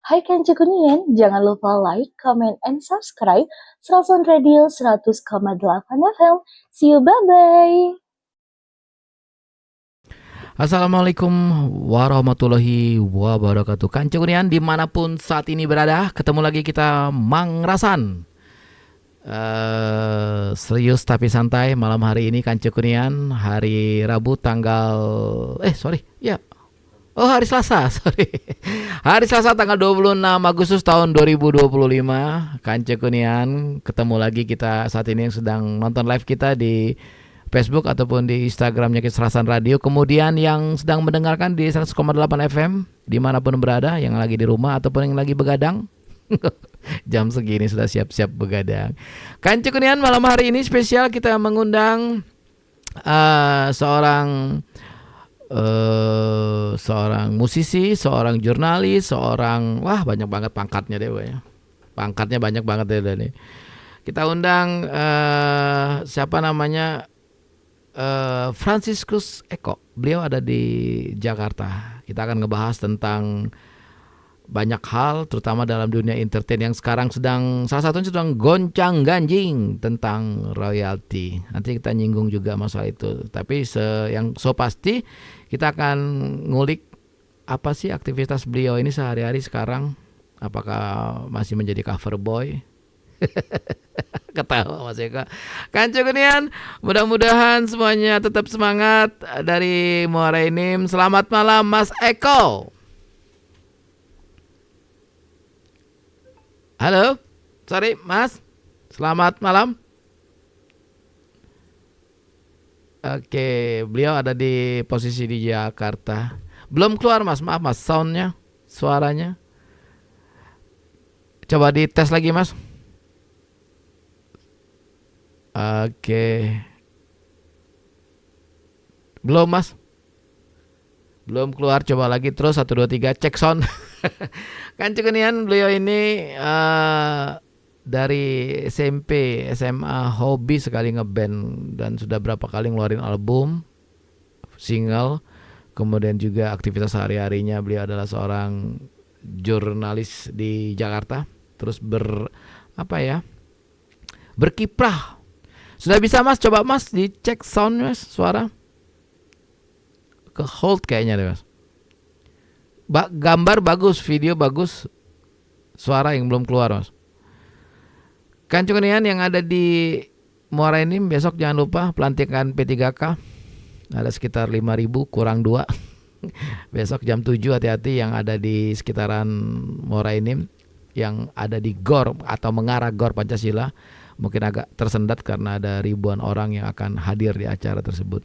Hai Kanci Kuningan, jangan lupa like, comment, and subscribe Serasan Radio 100,8 FM. See you, bye-bye! Assalamualaikum warahmatullahi wabarakatuh. Kanci Kuningan dimanapun saat ini berada, ketemu lagi kita Mang Rasan. Serius tapi santai malam hari ini Kanci Kuningan, hari Rabu tanggal hari Selasa, sorry. Hari Selasa tanggal 26 Agustus tahun 2025. Kanci Kuningan, ketemu lagi kita saat ini yang sedang nonton live kita di Facebook ataupun di Instagramnya Serasan Radio. Kemudian yang sedang mendengarkan di 100,8 FM dimanapun berada, yang lagi di rumah ataupun yang lagi begadang. Jam segini sudah siap-siap begadang. Kanci Kuningan, malam hari ini spesial kita mengundang seorang musisi, seorang jurnalis, banyak banget pangkatnya deh, ya. Pangkatnya banyak banget deh nih. Kita undang siapa namanya? Franciscus Eko. Beliau ada di Jakarta. Kita akan ngebahas tentang banyak hal, terutama dalam dunia entertain yang sekarang salah satunya sedang goncang-ganjing tentang royalti. Nanti kita nyinggung juga masalah itu. Tapi yang pasti kita akan ngulik apa sih aktivitas beliau ini sehari-hari sekarang. Apakah masih menjadi cover boy? Ketawa Mas Eko. Kanci Kuningan, mudah-mudahan semuanya tetap semangat dari Muara Enim. Selamat malam Mas Eko. Halo, sorry Mas. Selamat malam. Oke, beliau ada di posisi di Jakarta. Belum keluar Mas, maaf Mas, soundnya, suaranya. Coba dites lagi Mas. Oke. Belum Mas. Belum keluar, coba lagi terus 1 2 3 cek sound. Kanci Kuningan, beliau ini dari SMP, SMA hobi sekali ngeband dan sudah berapa kali ngeluarin album, single. Kemudian juga aktivitas sehari-harinya beliau adalah seorang jurnalis di Jakarta. Terus berkiprah. Sudah bisa Mas, coba Mas dicek sound Mas, suara. Ke hold kayaknya deh Mas. Gambar bagus, video bagus, suara yang belum keluar Mas. Kanci Kuningan yang ada di Muara Enim, besok jangan lupa pelantikan P3K. Ada sekitar 5.000 kurang 2. Besok jam 7 hati-hati yang ada di sekitaran Muara Enim, yang ada di GOR atau mengarah GOR Pancasila. Mungkin agak tersendat karena ada ribuan orang yang akan hadir di acara tersebut.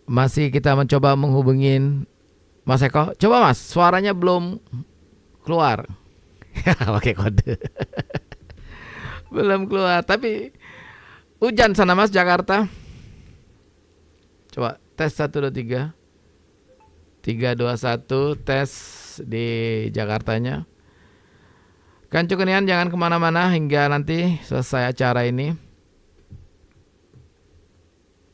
Masih kita mencoba menghubungin Mas Eko. Coba Mas, suaranya belum keluar. Pakai kode. Belum keluar, tapi hujan sana Mas, Jakarta. Coba tes 1 2 3. 3 2 1 tes di Jakartanya. Kanci Kuningan, jangan kemana-mana hingga nanti selesai acara ini.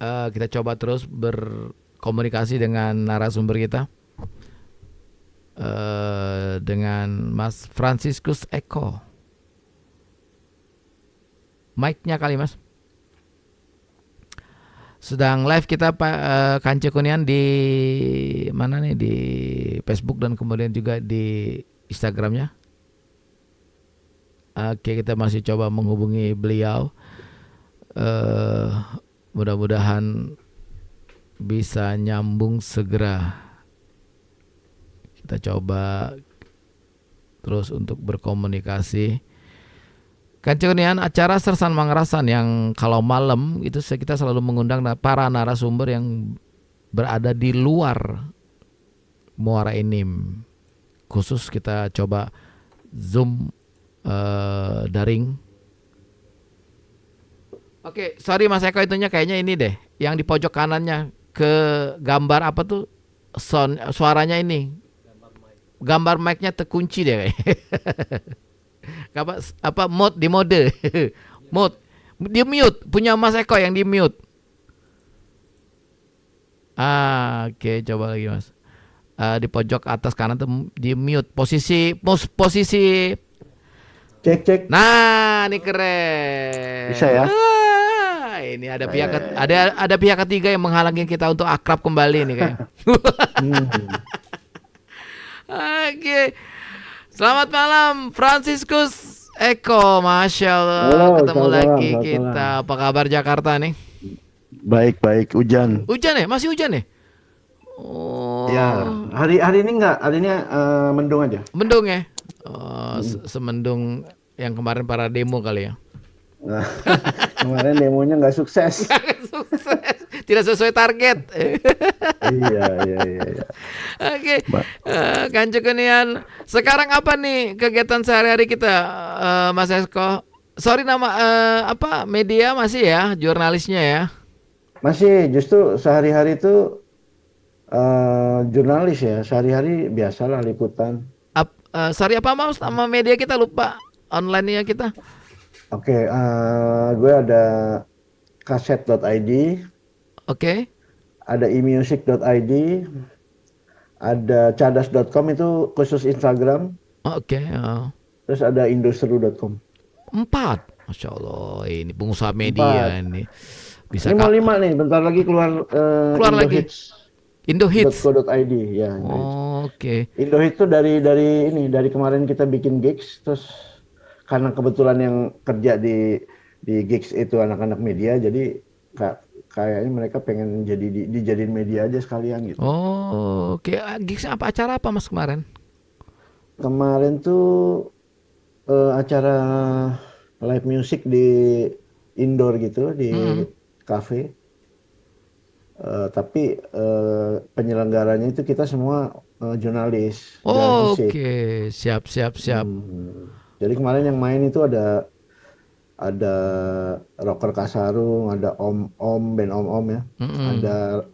Kita coba terus berkomunikasi dengan narasumber kita, dengan Mas Franciscus Eko. Mic-nya kali Mas. Sedang live kita Kanci Kuningan di mana nih, di Facebook dan kemudian juga di Instagramnya. Oke, kita masih coba menghubungi beliau. Mudah-mudahan bisa nyambung segera. Kita coba terus untuk berkomunikasi. Kanci Kuningan, acara Sersan Mang Rasan yang kalau malam itu kita selalu mengundang para narasumber yang berada di luar Muara Enim. Khusus kita coba Zoom daring. Oke, sorry Mas Eko, itunya kayaknya ini deh, yang di pojok kanannya ke gambar apa tuh, suaranya ini. Gambar mic-nya terkunci deh kayaknya. Mode di mode. Mode di mute, punya Mas Eko yang di mute. Oke, coba lagi Mas. di pojok atas kanan tuh di mute posisi. Cek. Nah, ini keren. Bisa ya? Ini ada Ya, ya, ya. ada pihak ketiga yang menghalangi kita untuk akrab kembali nih kayak. Hmm. Oke. Selamat malam Franciscus Eko, Masya Allah Halo, ketemu selamat malam, lagi selamat kita. malam. Apa kabar Jakarta nih? Baik, hujan. Hujan ya? Masih hujan ya? Ya, Oh, hari ini enggak, hari ini mendung aja. mendung ya? Oh, semendung yang kemarin para demo kali ya? Nah, kemarin demonya nggak sukses. Sukses. Tidak sesuai target. Iya. Oke, Mbak. Kancu Kunian. Sekarang apa nih kegiatan sehari-hari kita, Mas Esko? Sorry nama apa media masih ya, jurnalisnya ya? Masih, justru sehari-hari itu jurnalis ya, sehari-hari biasalah liputan. Sorry apa Mas nama media kita lupa online-nya kita. Oke, gue ada kaset.id, Oke. ada emusic.id, ada cadas.com itu khusus Instagram, Oke. terus ada indoseru.com. 4. Masya Allah, ini pengusaha media 4. ini bisa Ini mau 5 nih, bentar lagi keluar keluar lagi. Indo Hits. indohits.co.id ya. Oke. Indohits itu dari kemarin kita bikin gigs, terus karena kebetulan yang kerja di gigs itu anak-anak media, jadi kayaknya mereka pengen dijadiin media aja sekalian gitu. Oh, oke. Gigs apa acara apa Mas kemarin? Kemarin tuh acara live music di indoor gitu di cafe. Tapi penyelenggaranya itu kita semua jurnalis musik. Oke, siap. Jadi kemarin yang main itu ada Rocker Kasarung, ada band Om ya, ada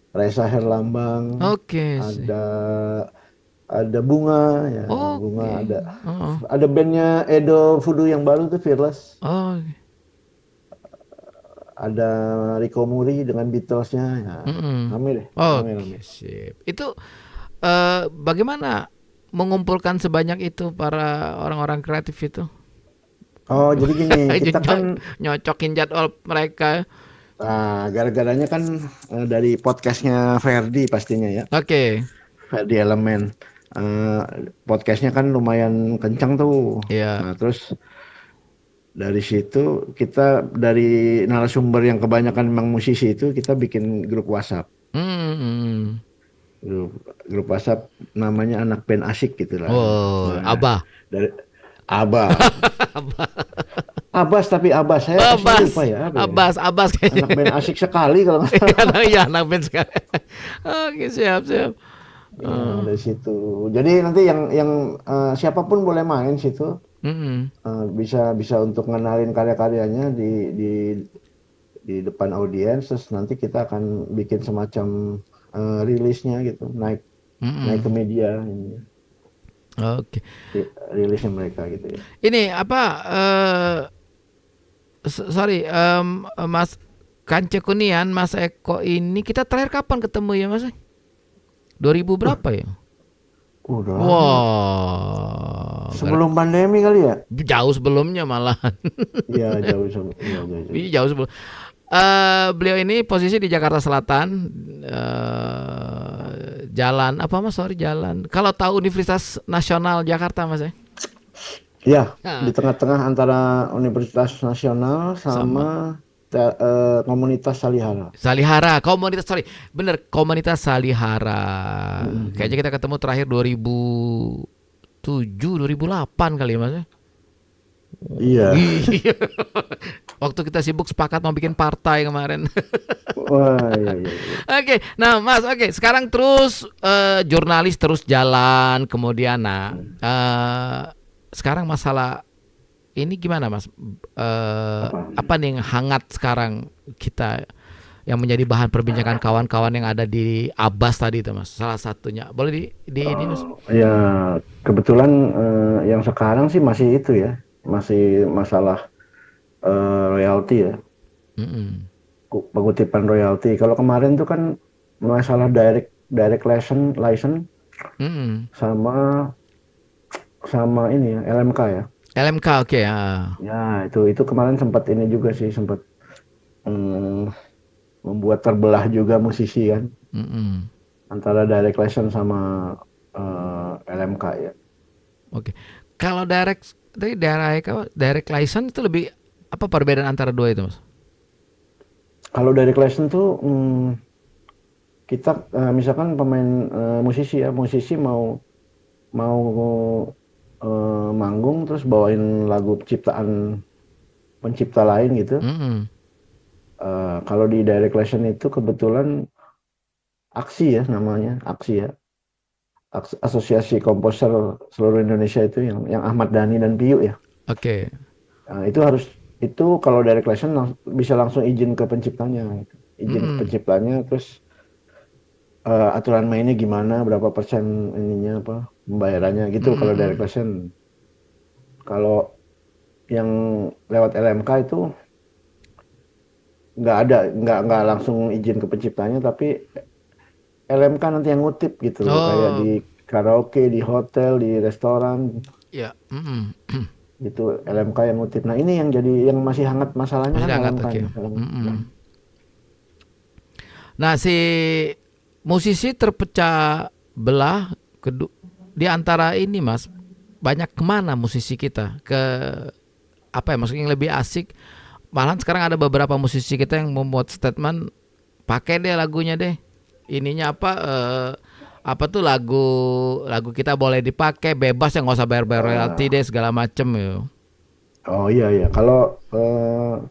Reza Herlambang, Oke. ada Bunga ya, Bunga Oke. ada bandnya Edo Fudu yang baru tuh Fearless, Oh. ada Rico Muri dengan Beatlesnya ya, rame deh, rame. Oke, sip. Itu bagaimana mengumpulkan sebanyak itu para orang-orang kreatif itu? Oh jadi gini, kita kan nyocokin jadwal mereka. gara-garanya kan dari podcastnya Ferdi pastinya ya. Oke. Ferdi Elemen. Podcastnya kan lumayan kencang tuh. Iya. Nah terus dari situ kita dari narasumber yang kebanyakan memang musisi itu kita bikin grup WhatsApp. Grup WhatsApp namanya Anak Band Asik gitu lah. Oh, Abah. Dari Abah. Abbas tapi Abbas saya lupa ya. Abbas kayaknya. Anak band asik sekali kalau nggak salah. Iya, anak band sekali. Oke, siap. Ya, dari situ. Jadi nanti yang siapapun boleh main situ. Bisa untuk ngenalin karya-karyanya di depan audiens. Terus nanti kita akan bikin semacam rilisnya gitu, naik ke media. Oke. Rilisnya mereka gitu ya. Ini apa? Sorry, Mas Kance Kunian, Mas Eko ini kita terakhir kapan ketemu ya Mas? 2000 berapa ya? Udah. Wah. Sebelum pandemi kali ya? Jauh sebelumnya malahan. Iya jauh. Jauh sebelum. Beliau ini posisi di Jakarta Selatan. Jalan apa Mas? Sorry jalan. Kalau tahu Universitas Nasional Jakarta Mas ya? Iya, di tengah-tengah antara Universitas Nasional sama komunitas Salihara. Komunitas Salihara. Kayaknya kita ketemu terakhir 2007, 2008 kali ya Mas. Iya. Waktu kita sibuk sepakat mau bikin partai kemarin. Wah, iya. Oke, nah Mas, sekarang terus jurnalis terus jalan, kemudian sekarang masalah ini gimana Mas? Apa nih yang hangat sekarang kita yang menjadi bahan perbincangan kawan-kawan yang ada di Abbas tadi itu Mas? Salah satunya. Boleh di ini Mas? Ya, kebetulan yang sekarang sih masih itu ya. Masih masalah royalti ya. Pengutipan royalti. Kalau kemarin tuh kan masalah direct direct license Mm-mm. sama sama ini ya LMK ya. LMK oke ya. Ya itu kemarin sempat ini juga sih sempat mm, membuat terbelah juga musisi kan Mm-mm. antara direct license sama LMK ya. Oke. Kalau direct license itu lebih apa perbedaan antara dua itu, Mas? Kalau direct license tuh kita misalkan pemain musisi ya musisi mau mau manggung terus bawain lagu ciptaan pencipta lain gitu. Mm-mm. Kalau di direct lesson itu kebetulan aksi ya namanya aksi ya. Asosiasi Komposer seluruh Indonesia itu yang Ahmad Dhani dan Piyu ya. Oke. Itu harus itu kalau direct lesson bisa langsung izin ke penciptanya gitu. Izin ke Mm-mm. penciptanya terus aturan mainnya gimana berapa persen ininya apa pembayarannya gitu kalau direct Mm-mm. lesson. Kalau yang lewat LMK itu nggak ada nggak langsung izin ke penciptanya tapi LMK nanti yang ngutip gitu loh kayak di Oh, karaoke di hotel di restoran ya. Mm-mm. gitu LMK yang ngutip nah ini yang jadi yang masih hangat masalahnya Masih kan hangat, LMK oke. ini sekarang. Mm-mm. Nah, si musisi terpecah belah di antara ini, Mas. Banyak kemana musisi kita? Ke apa ya? Maksudnya yang lebih asik. Malahan sekarang ada beberapa musisi kita yang membuat statement, pakai deh lagunya deh. Ininya apa? Apa tuh lagu lagu kita boleh dipakai bebas ya nggak usah bayar-bayar royalti Eh, deh segala macem ya. oh iya iya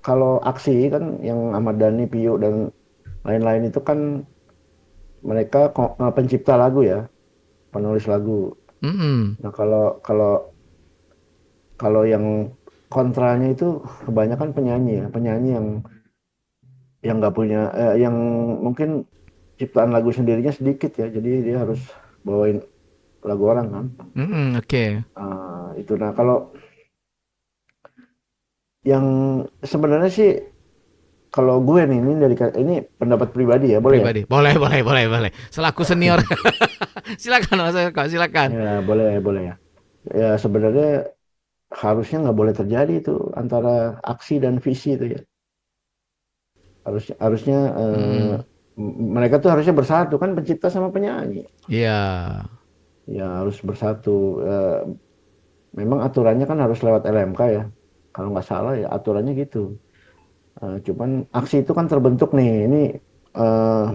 kalau aksi kan yang Ahmad Dhani Piyu dan lain-lain itu kan mereka pencipta lagu ya penulis lagu Mm-mm. nah kalau kalau kalau yang kontranya itu kebanyakan penyanyi ya penyanyi yang nggak punya yang mungkin ciptaan lagu sendirinya sedikit ya jadi dia harus bawain lagu orang kan. Mm-mm, oke. Itu nah kalau yang sebenarnya sih kalau gue nih ini ini pendapat pribadi ya boleh ya. Pribadi. Boleh, boleh, boleh, boleh. Selaku senior. Silakan Mas Eko, silakan. Ya boleh ya ya sebenarnya harusnya nggak boleh terjadi itu antara aksi dan visi itu ya harusnya harusnya Mm-mm. mereka tuh harusnya bersatu kan pencipta sama penyanyi Iya. ya harus bersatu. Memang aturannya kan harus lewat LMK ya kalau nggak salah ya aturannya gitu. Cuman aksi itu kan terbentuk nih ini eh,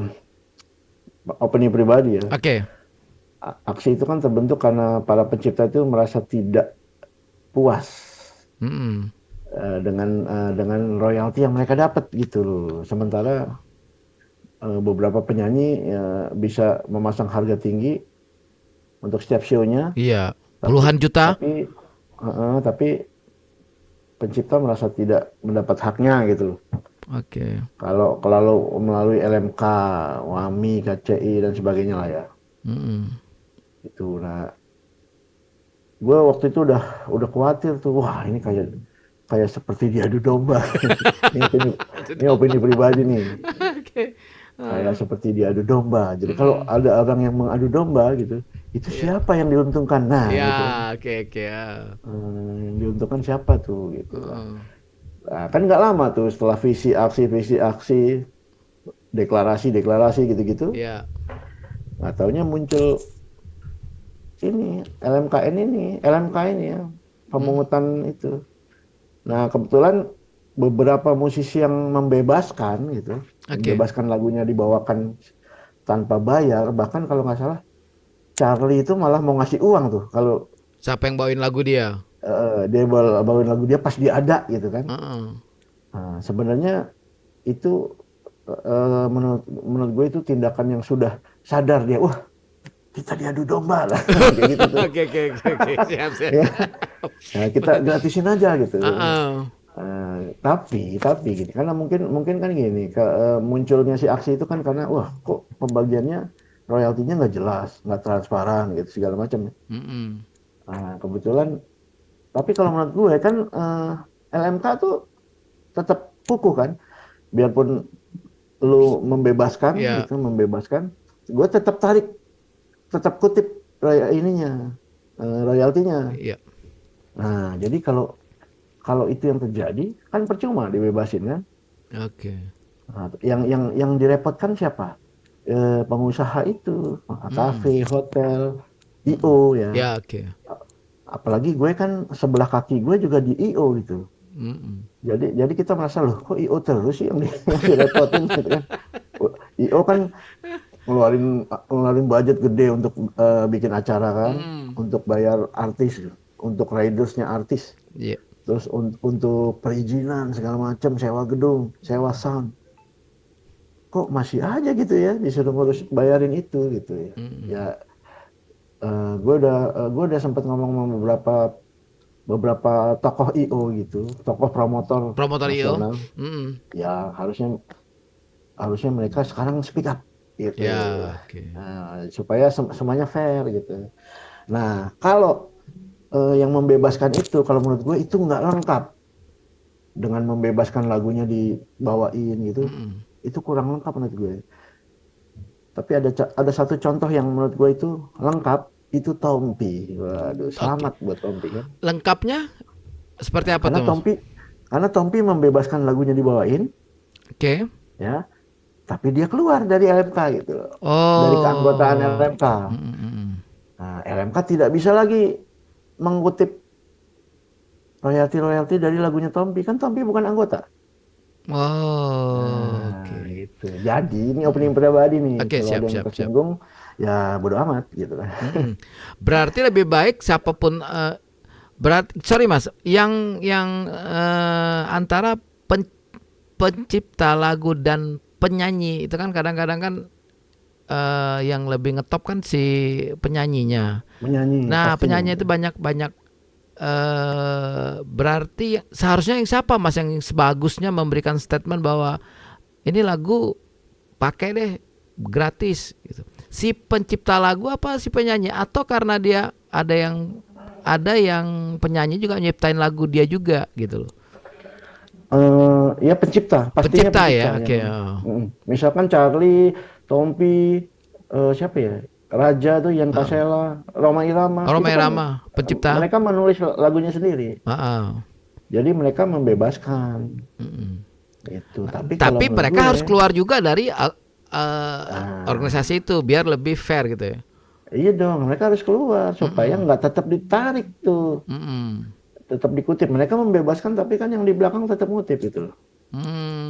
opini pribadi ya. Oke. Aksi itu kan terbentuk karena para pencipta itu merasa tidak puas Mm-mm. dengan royalti yang mereka dapat gitu loh. Sementara beberapa penyanyi bisa memasang harga tinggi untuk setiap show-nya, Iya. tapi Puluhan juta. tapi tapi pencipta merasa tidak mendapat haknya gitu loh. Oke. Kalau melalui LMK, WAMI, KCI dan sebagainya lah ya. Mm-mm. Itu. Nah, gue waktu itu udah khawatir tuh. Wah, ini kayak kayak seperti diadu domba. ini opini Itu ini domba. opini pribadi nih. Oke. Kayak Ah. seperti diadu domba. Jadi kalau Mm-mm. ada orang yang mengadu domba gitu, itu Iya. siapa yang diuntungkan? Nah, Iya, gitu kan. oke, oke. Ya. Yang diuntungkan siapa tuh gitu lah. Heeh. Nah, kan nggak lama tuh setelah visi aksi, deklarasi gitu-gitu. Iya. Nah, taunya muncul ini LMK ini ya Mm. pemungutan itu. Nah kebetulan beberapa musisi yang membebaskan gitu, Oke. membebaskan lagunya dibawakan tanpa bayar, bahkan kalau nggak salah Charlie itu malah mau ngasih uang tuh kalau Siapa yang bawain lagu dia? dia bawain lagu dia pas dia ada gitu kan. Heeh. Nah, sebenarnya itu menurut gue itu tindakan yang sudah sadar dia, wah kita diadu domba lah kayak gitu tuh. Oke, oke, oke, oke. Siap, siap, Ya, siap. nah, kita gratisin aja gitu. Heeh. Tapi gini, karena mungkin mungkin kan gini, munculnya si aksi itu kan karena wah kok pembagiannya royaltinya nggak jelas, nggak transparan gitu segala macam. Mm-mm. Nah, kebetulan, tapi kalau menurut gue kan LMK tuh tetap kukuh kan, biarpun lu membebaskan Ya. gitu, membebaskan. gue tetap kutip royaltinya. Iya. Nah, jadi kalau itu yang terjadi kan percuma dibebasin kan. Oke. Nah, yang direpotkan siapa? Pengusaha itu, kafe, hotel, IO ya. Ya, oke. Apalagi gue kan sebelah kaki gue juga di IO gitu. Mm-mm. Jadi kita merasa loh kok IO terus sih yang direpotin gitu kan. IO kan ngeluarin budget gede untuk bikin acara kan, Mm. untuk bayar artis, untuk ridersnya artis, Iya. terus untuk perizinan segala macam, sewa gedung, sewa sound. Kok masih aja gitu ya disuruh ngurus bayarin itu gitu ya. Mm-mm. Ya gue udah sempat ngomong sama beberapa tokoh IO gitu, tokoh promotor Promotor IO. nasional. Mm-mm. Ya harusnya mereka sekarang speak up gitu. Ya, oke. Nah, supaya semuanya fair gitu. Nah, kalau yang membebaskan itu, kalau menurut gue itu nggak lengkap dengan membebaskan lagunya dibawain gitu, Mm-mm. itu kurang lengkap menurut gue. Tapi ada satu contoh yang menurut gue itu lengkap, itu Tompi. Waduh, Oke. selamat buat Tompi kan. Lengkapnya seperti apa Karena tuh, Mas? Tompi, karena Tompi membebaskan lagunya dibawain, Oke. ya, tapi dia keluar dari LMK gitu, dari keanggotaan Oh. LMK. Mm-mm. Nah, LMK tidak bisa lagi mengutip royalti dari lagunya Tompi, kan Tompi bukan anggota. Oh, Nah, oke. gitu. Jadi ini Mm-mm. opening pribadi nih. Oke, Kalau ada siap, yang siap, siap. tersinggung, ya bodo amat gitu kan. Mm-mm. Berarti lebih baik siapapun sorry Mas, yang antara pencipta lagu dan penyanyi itu kan kadang-kadang kan yang lebih ngetop kan si penyanyinya. Menyanyi Nah, pastinya. penyanyi itu banyak berarti seharusnya yang siapa Mas yang sebagusnya memberikan statement bahwa ini lagu pakai deh gratis gitu. Si pencipta lagu apa si penyanyi, atau karena dia ada yang penyanyi juga nyiptain lagu dia juga gitu loh. Ya pencipta, pastinya Pencipta pencipta ya, oke. yang. Oh. Misalkan Charlie, Tompi, siapa ya? Raja tuh, Ian Heeh. Pasela, Roma Irama, itu Roma kan Irama, pencipta. mereka menulis lagunya sendiri. Heeh. Jadi mereka membebaskan Mm-mm. itu. Tapi kalau Tapi menurut mereka gue, harus keluar juga dari nah, organisasi itu biar lebih fair gitu ya. iya dong, mereka harus keluar supaya Mm-mm. nggak tetap ditarik tuh, Mm-mm. tetap dikutip. Mereka membebaskan, tapi kan yang di belakang tetap ngutip itu loh.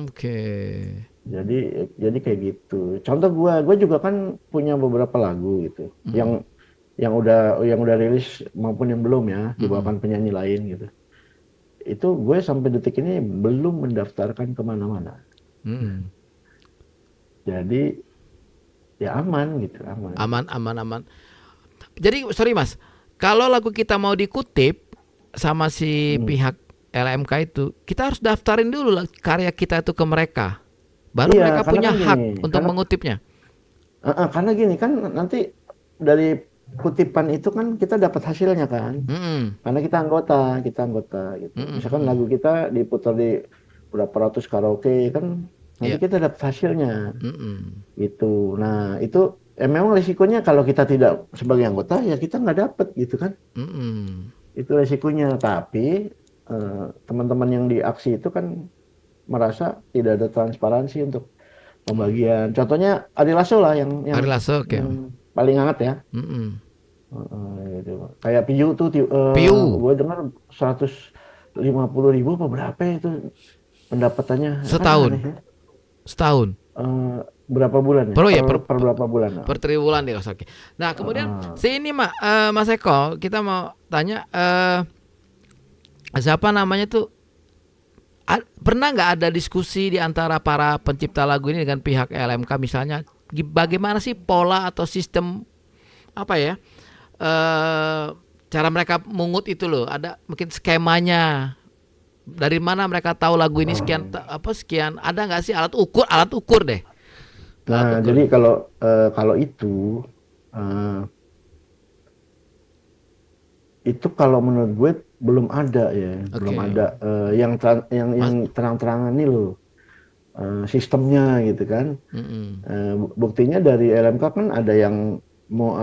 Oke. Jadi kayak gitu. Contoh gue juga kan punya beberapa lagu gitu, Mm-mm. yang udah rilis maupun yang belum ya, Mm-mm. dibawakan penyanyi lain gitu. Itu gue sampai detik ini belum mendaftarkan kemana-mana. Mm-mm. Jadi ya aman gitu, aman. Aman, aman, aman. Jadi sorry Mas, kalau lagu kita mau dikutip sama si Hmm. pihak LMK itu, kita harus daftarin dulu lah karya kita itu ke mereka. Baru Iya, mereka karena punya kan gini, hak untuk karena mengutipnya. karena gini kan nanti dari kutipan itu kan kita dapat hasilnya kan. Mm-mm. Karena kita anggota gitu. Mm-mm. Misalkan Mm-mm. lagu kita diputar di berapa ratus karaoke kan, nanti Iya. kita dapat hasilnya Mm-mm. gitu. Nah itu memang resikonya kalau kita tidak sebagai anggota ya kita nggak dapat gitu kan. Mm-mm. Itu resikonya. Tapi teman-teman yang di aksi itu kan merasa tidak ada transparansi untuk pembagian. Contohnya Ari Lasso lah yang yang Ari Lasso, oke. yang paling hangat ya. Mm-mm. Gitu. Kayak Piu tuh, Piu gue dengar 150.000 apa berapa ya itu pendapatannya, kan setahun, aneh ya. setahun. Eh, Berapa bulan ya? Per ya Per berapa bulan? per triwulan deh, oke. Nah kemudian Ah, si ini Mas Eko, kita mau tanya siapa namanya tuh, pernah nggak ada diskusi di antara para pencipta lagu ini dengan pihak LMK misalnya, bagaimana sih pola atau sistem apa ya, cara mereka mungut itu loh, ada mungkin skemanya, dari mana mereka tahu lagu ini sekian sekian, ada nggak sih alat ukur deh, alat nah, ukur. jadi kalau eh, itu kalau menurut gue belum ada ya, belum Oke. ada yang Mas, terang-terangan nih loh. sistemnya gitu kan. Buktinya dari LMK kan ada yang mau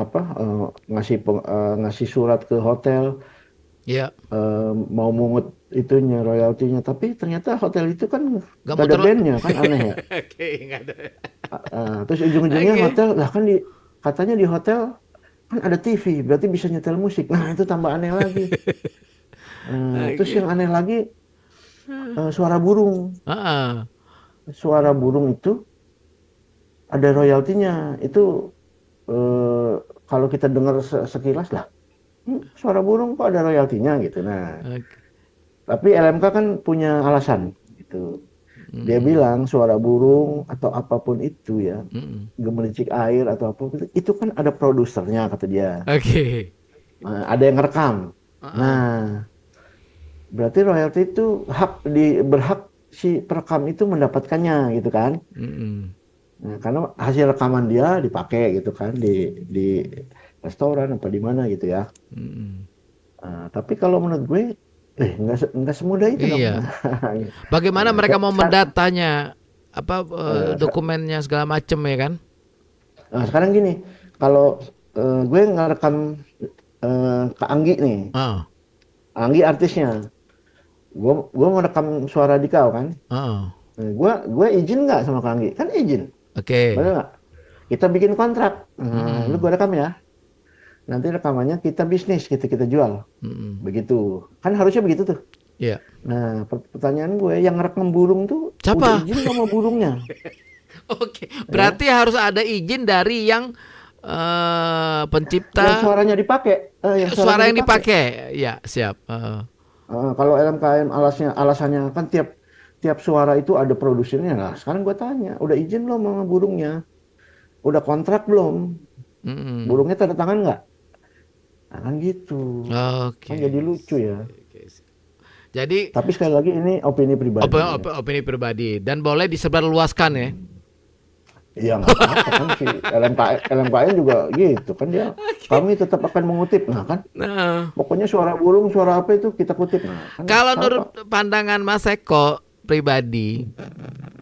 ngasih surat ke hotel, mau mungut itunya royaltinya, tapi ternyata hotel itu kan Gak gak ada muter. bandnya kan, aneh ya. Oke, nggak ada. Terus ujung-ujungnya Oke. hotel lah kan katanya di hotel kan ada TV, berarti bisa nyetel musik. Nah itu tambah aneh lagi. Terus Oke. yang aneh lagi suara burung. Ah, Suara burung itu ada royaltinya. Itu eh, kalau kita dengar sekilas lah, suara burung kok ada royaltinya gitu. Nah, oke. tapi LMK kan punya alasan gitu. Dia bilang suara burung atau apapun itu ya, gemericik air atau apapun itu kan ada produsernya kata dia. Oke. Ada yang ngerekam. Ah, Nah, berarti royalti itu berhak si perekam itu mendapatkannya gitu kan. Nah, karena hasil rekaman dia dipakai gitu kan di restoran apa di mana gitu ya. Tapi kalau menurut gue, nggak semudah itu dong. Iya. Bagaimana Nah, mereka mau sekarang, mendatanya, apa dokumennya segala macem ya kan? sekarang gini, kalau gue ngerekam ke Anggi nih, Ah, Anggi artisnya, gue merekam suara di kau kan, ah. nah, gue izin nggak sama Kak Anggi? Kan izin, Oke. benar nggak? Kita bikin kontrak, nah, lu gue rekam ya, nanti rekamannya kita bisnis, kita jual, begitu, kan harusnya begitu tuh. Iya. Nah, pertanyaan gue, yang ngerekam burung tuh udah Siapa? izin nggak sama burungnya, Oke. ya? Berarti harus ada izin dari yang Yang pencipta suaranya dipakai, yang suaranya suara yang dipakai. dipakai. Ya, siap. Kalau LMKM alasannya kan tiap tiap suara itu ada produsernya lah. Sekarang gue tanya, udah izin belum sama burungnya? Udah kontrak belum? Burungnya tanda tangan nggak? Nah, kan gitu. Kan Oke. jadi lucu ya. Oke. Jadi Tapi sekali lagi ini opini pribadi ya. opini pribadi dan boleh disebarluaskan ya. Iya nggak apa-apa kan si LMKM juga gitu kan dia. Kami tetap akan mengutip. Nah kan, Nah, pokoknya suara burung, suara apa itu kita kutip. Nah kan nggak kalau menurut apa-apa. pandangan Mas Eko pribadi,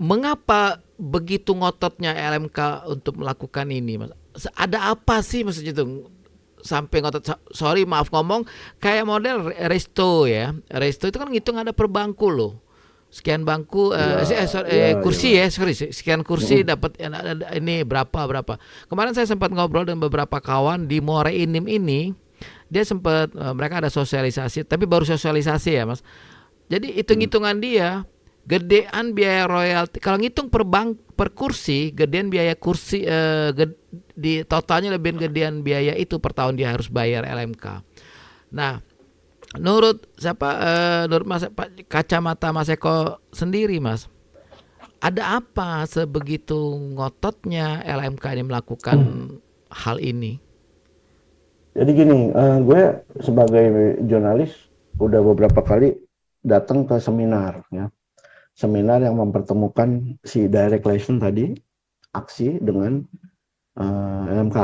mengapa begitu ngototnya LMK untuk melakukan ini, Mas? Ada apa sih maksudnya itu sampai ngotot? Sorry, maaf ngomong, kayak model resto ya. Resto itu kan ngitung ada per bangku loh. Sekian bangku, Iya, iya, iya. kursi ya, sorry, sekian kursi Mm-mm. dapat ini berapa. Kemarin saya sempat ngobrol dengan beberapa kawan di Muara Enim ini, dia sempat mereka ada sosialisasi, tapi baru sosialisasi ya Mas. Jadi hitung-hitungan dia, gedean biaya royalti. Kalau ngitung per kursi, gedean biaya kursi di totalnya lebih gedean biaya itu per tahun dia harus bayar LMK. Nah, menurut siapa? Menurut Mas kacamata Mas Eko sendiri, Mas, ada apa sebegitu ngototnya LMK ini melakukan hal ini? Jadi gini, gue sebagai jurnalis udah beberapa kali datang ke seminar ya. Seminar yang mempertemukan si direct lesson tadi, aksi dengan LMK,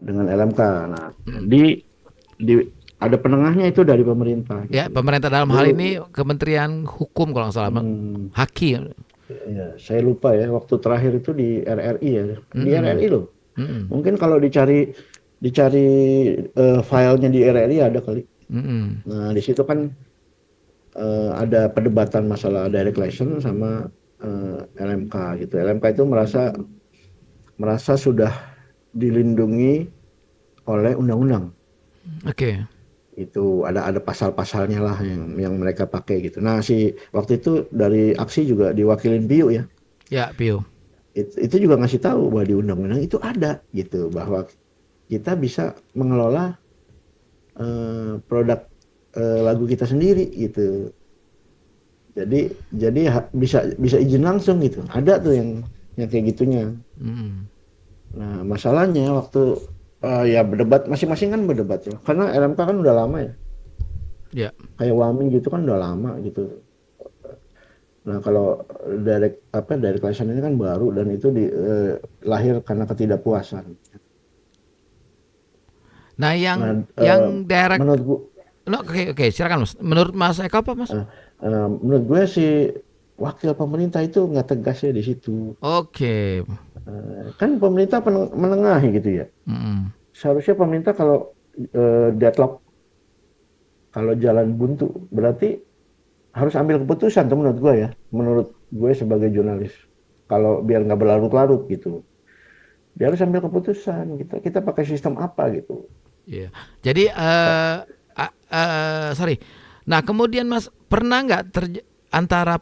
dengan LMK. Nah, di ada penengahnya itu dari pemerintah Ya, gitu. pemerintah dalam hal Dulu, ini Kementerian Hukum kalau nggak salah, Haki. ya, saya lupa ya waktu terakhir itu di RRI ya, di RRI loh. Mm-mm. Mungkin kalau dicari filenya di RRI ada kali. Mm-mm. Nah, di situ kan ada perdebatan masalah direct lesson sama LMK gitu. LMK itu merasa sudah dilindungi oleh undang-undang. Oke. Itu ada pasal-pasalnya lah yang mereka pakai gitu. Nah, waktu itu dari aksi juga diwakilin Bio ya. Ya, Pio. Itu juga ngasih tahu bahwa di undang-undang itu ada gitu, bahwa kita bisa mengelola produk lagu kita sendiri gitu. Jadi bisa izin langsung gitu. Ada tuh yang kayak gitunya. Mm. Nah, masalahnya waktu ya berdebat, masing-masing kan berdebat ya. Karena LMK kan udah lama ya. Ya. Kayak WAMI gitu kan udah lama gitu. Nah, kalau direct lesson ini kan baru dan itu lahir karena ketidakpuasan. Nah, Nah, yang direct. menurut gua, No, oke, silakan Mas. Menurut Mas Eko apa Mas? menurut gue sih wakil pemerintah itu nggak tegas ya di situ. Oke. Kan pemerintah menengahi gitu ya. Seharusnya pemerintah kalau deadlock, kalau jalan buntu, berarti harus ambil keputusan tuh menurut gue ya. Menurut gue sebagai jurnalis. Kalau biar nggak berlarut-larut gitu. Dia harus ambil keputusan. Kita pakai sistem apa gitu. Iya. Jadi sorry. Nah, kemudian Mas pernah nggak antara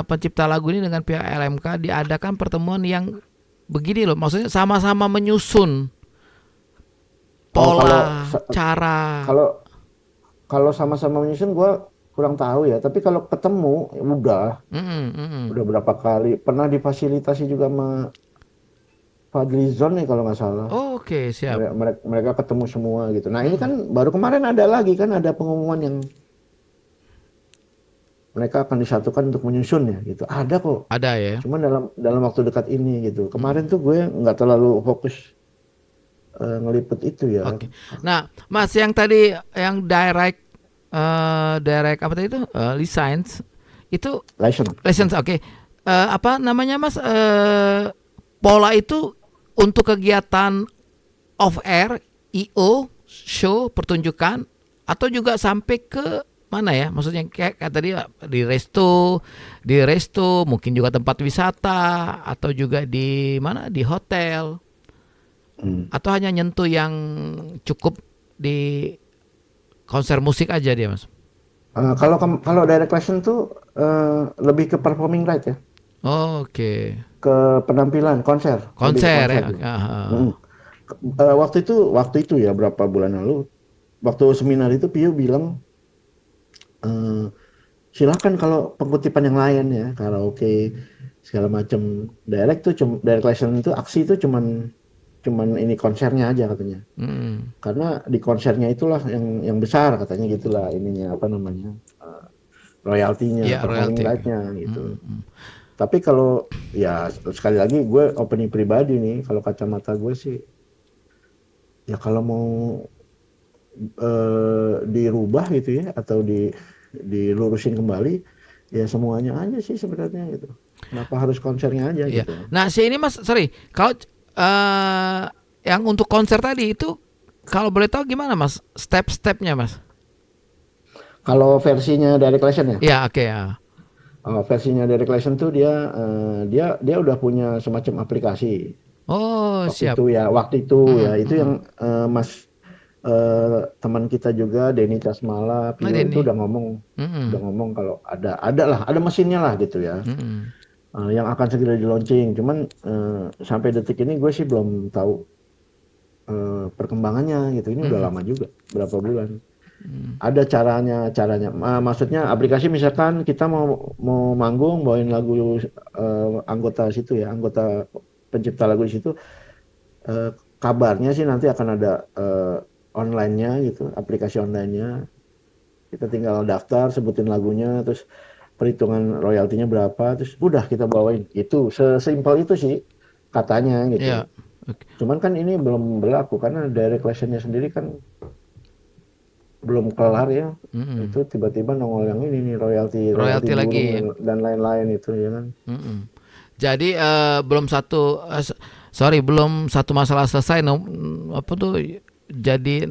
pencipta lagu ini dengan pihak LMK diadakan pertemuan yang begini loh, maksudnya sama-sama menyusun pola, cara. Kalau sama-sama menyusun gue kurang tahu ya. Tapi kalau ketemu udah berapa kali. Pernah difasilitasi juga sama Fadlizon nih kalau nggak salah. Oke, siap. Mereka ketemu semua gitu. Nah ini kan baru kemarin ada lagi kan, ada pengumuman yang mereka akan disatukan untuk menyusun ya gitu. Ada kok. Ada ya. Cuman dalam waktu dekat ini gitu. Kemarin tuh gue nggak terlalu fokus ngeliput itu ya. Oke. Nah, Mas yang tadi yang direct apa tadi itu license itu license oke. Apa namanya Mas, pola itu untuk kegiatan off air, IO, show, pertunjukan, atau juga sampai ke mana ya? Maksudnya kayak tadi di resto, mungkin juga tempat wisata, atau juga di mana? Di hotel. Atau hanya nyentuh yang cukup di konser musik aja dia, Mas? Kalau direct lesson tuh lebih ke performing right ya. Oke. Ke penampilan konser ya. Waktu itu ya berapa bulan lalu, waktu seminar itu Pio bilang silakan kalau pengutipan yang lain ya, karaoke segala macam. Direct lesson itu aksi itu cuman ini konsernya aja katanya. Karena di konsernya itulah yang besar katanya, gitulah ininya apa namanya, royaltinya, performing right-nya gitu. Tapi kalau ya sekali lagi gue opening pribadi nih, kalau kacamata gue sih ya kalau mau dirubah gitu ya, atau dilurusin kembali ya semuanya aja sih sebenarnya gitu. Kenapa harus konsernya aja gitu. Nah ini Mas, sorry, kalau yang untuk konser tadi itu kalau boleh tahu gimana Mas step-stepnya Mas? Kalau versinya direct lesson ya? Ya oke ya. Versinya direct lesson tuh dia udah punya semacam aplikasi. Siap. Waktu itu itu yang Mas teman kita juga Denny Casmala itu udah ngomong kalau ada mesinnya lah gitu ya. Yang akan segera di launching. Cuman sampai detik ini gue sih belum tahu perkembangannya gitu. Ini udah lama juga, berapa bulan. Ada caranya. Maksudnya aplikasi misalkan kita mau manggung bawain lagu anggota situ ya, anggota pencipta lagu di situ, kabarnya sih nanti akan ada online-nya gitu, aplikasi online-nya. Kita tinggal daftar, sebutin lagunya, terus perhitungan royaltinya berapa, terus udah kita bawain. Itu sesimpel itu sih katanya gitu. Yeah. Okay. Cuman kan ini belum berlaku karena direct lesson-nya sendiri kan belum kelar ya. Itu tiba-tiba nongol yang ini nih, royalti lagi dan lain-lain itu ya kan. Jadi belum satu masalah selesai, apa tuh jadi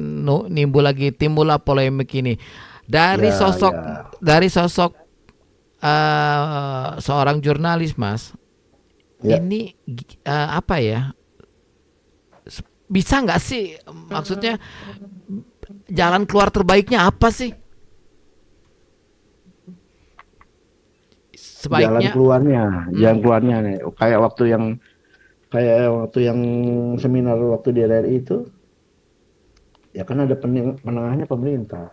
timbullah polemik ini dari sosok seorang jurnalis Mas. Ini apa ya, bisa nggak sih, maksudnya jalan keluar terbaiknya apa sih sebaiknya? Jalan keluarnya nih kayak waktu yang seminar waktu di RRI itu ya kan ada penengahnya pemerintah.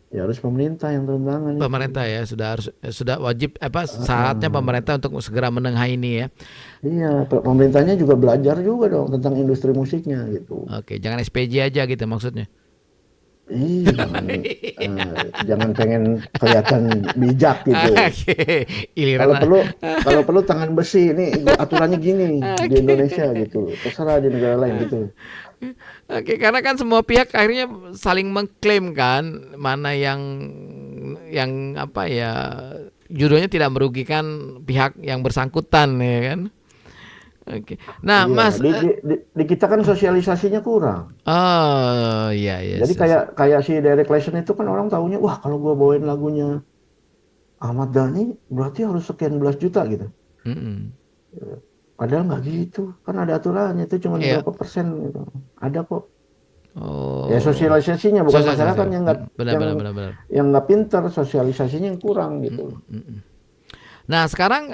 Ya harus pemerintah yang turun tangan. Pemerintah ya sudah wajib saatnya pemerintah untuk segera menengahi ini ya. Iya, pemerintahnya juga belajar juga dong tentang industri musiknya gitu. Oke, jangan SPJ aja gitu maksudnya. Iya, jangan pengen kelihatan bijak gitu. Kalau perlu tangan besi, ini aturannya gini di Indonesia gitu. Terserah di negara lain gitu. Oke, karena kan semua pihak akhirnya saling mengklaim kan mana yang apa ya, judulnya tidak merugikan pihak yang bersangkutan ya kan. Oke. Nah, Iya, Mas, di kita kan sosialisasinya kurang. oh iya iya. Jadi kayak si Derek Clapton itu kan orang taunya, wah kalau gua bawain lagunya Ahmad Dhani berarti harus sekian belas juta gitu. Mm-mm. Padahal nggak gitu, kan ada aturannya itu cuma Iya. berapa persen gitu. Ada kok. Ya Oh. sosialisasinya bukan Sosialisasi. masyarakat yang nggak Benar yang benar benar benar. yang nggak pinter, sosialisasinya yang kurang gitu. Nah, sekarang